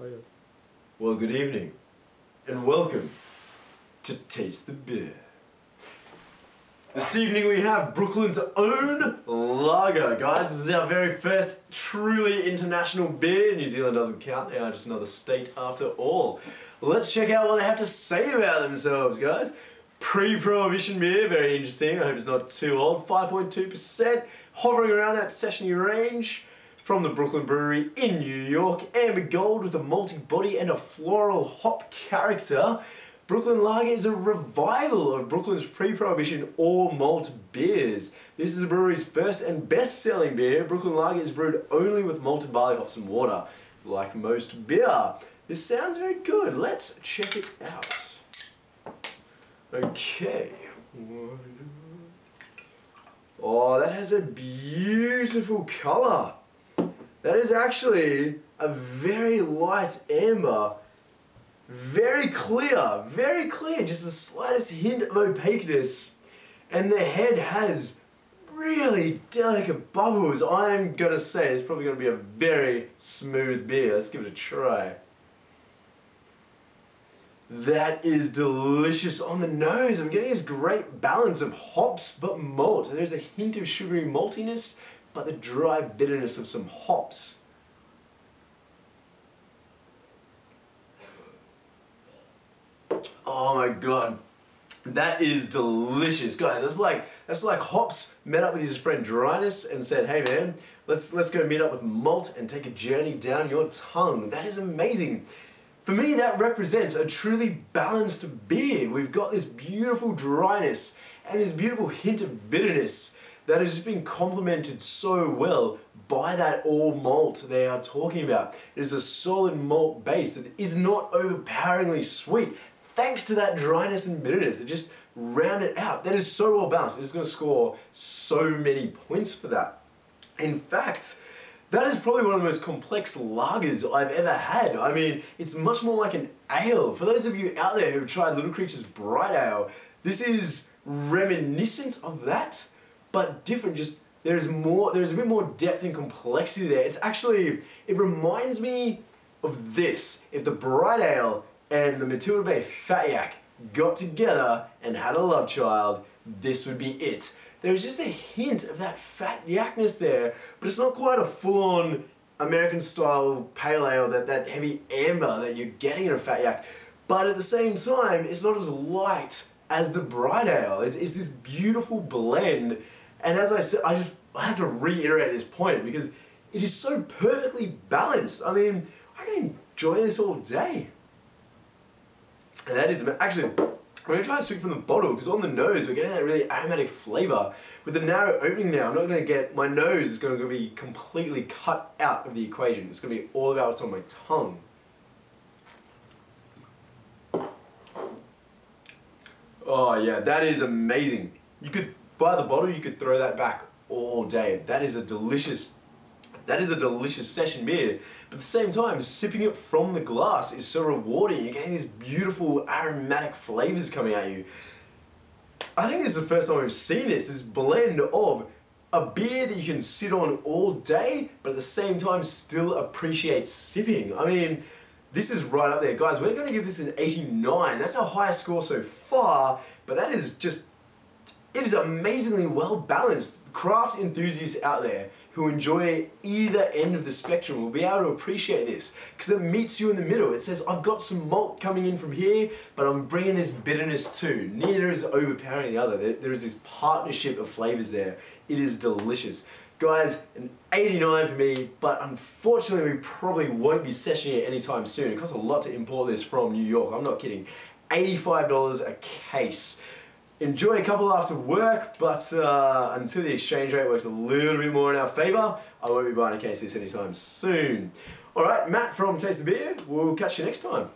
Hiya. Well, good evening, and welcome to Taste the Beer. This evening we have Brooklyn's own lager. Guys, this is our very first truly international beer. New Zealand doesn't count, they are just another state after all. Let's check out what they have to say about themselves, guys. Pre-prohibition beer, very interesting. I hope it's not too old. 5.2%, hovering around that session range. From the Brookly Brewery in New York, amber gold with a malty body and a floral hop character. Brooklyn Lager is a revival of Brooklyn's pre-prohibition all malt beers. This is the brewery's first and best-selling beer. Brooklyn Lager is brewed only with malted barley hops and water, like most beer. This sounds very good. Let's check it out. Okay. Oh, that has a beautiful colour. That is actually a very light amber, very clear, just the slightest hint of opaqueness, and the head has really delicate bubbles. I'm going to say it's probably going to be a very smooth beer. Let's give it a try. That is delicious on the nose. I'm getting this great balance of hops but malt. There's a hint of sugary maltiness, but the dry bitterness of some hops. Oh my god, that is delicious, guys. That's like hops met up with his friend Dryness and said, "Hey man, let's go meet up with malt and take a journey down your tongue." That is amazing. For me, that represents a truly balanced beer. We've got this beautiful dryness and this beautiful hint of bitterness that has been complemented so well by that all malt they are talking about. It is a solid malt base that is not overpoweringly sweet, thanks to that dryness and bitterness that just round it out. That is so well balanced. It's going to score so many points for that. In fact, that is probably one of the most complex lagers I've ever had. I mean, it's much more like an ale. For those of you out there who've tried Little Creature's Bright Ale, this is reminiscent of that, but different. Just there's a bit more depth and complexity there. It reminds me of this. If the Bright Ale and the Matilda Bay Fat Yak got together and had a love child, this would be it. There's just a hint of that fat yakness there, but it's not quite a full-on American-style pale ale, that heavy amber that you're getting in a fat yak. But at the same time, it's not as light as the Bright Ale. It's this beautiful blend. And as I said, I have to reiterate this point because it is so perfectly balanced. I mean, I can enjoy this all day. And that is, actually, I'm going to try and speak from the bottle because on the nose we're getting that really aromatic flavour. With the narrow opening there, I'm not going to get, my nose is going to be completely cut out of the equation. It's going to be all about what's on my tongue. Oh yeah, that is amazing. You could, by the bottle, you could throw that back all day. That is a delicious session beer, but at the same time, sipping it from the glass is so rewarding. You're getting these beautiful aromatic flavors coming at you. I think this is the first time we've seen this blend of a beer that you can sit on all day, but at the same time still appreciate sipping. I mean, this is right up there. Guys, we're going to give this an 89. That's our highest score so far, but that is just, it is amazingly well balanced. Craft enthusiasts out there who enjoy either end of the spectrum will be able to appreciate this because it meets you in the middle. It says, I've got some malt coming in from here, but I'm bringing this bitterness too. Neither is overpowering the other. There is this partnership of flavors there. It is delicious. Guys, an 89 for me, but unfortunately we probably won't be sessioning it anytime soon. It costs a lot to import this from New York. I'm not kidding. $85 a case. Enjoy a couple after work, but until the exchange rate works a little bit more in our favour, I won't be buying a case of this anytime soon. Alright, Matt from Taste the Beer. We'll catch you next time.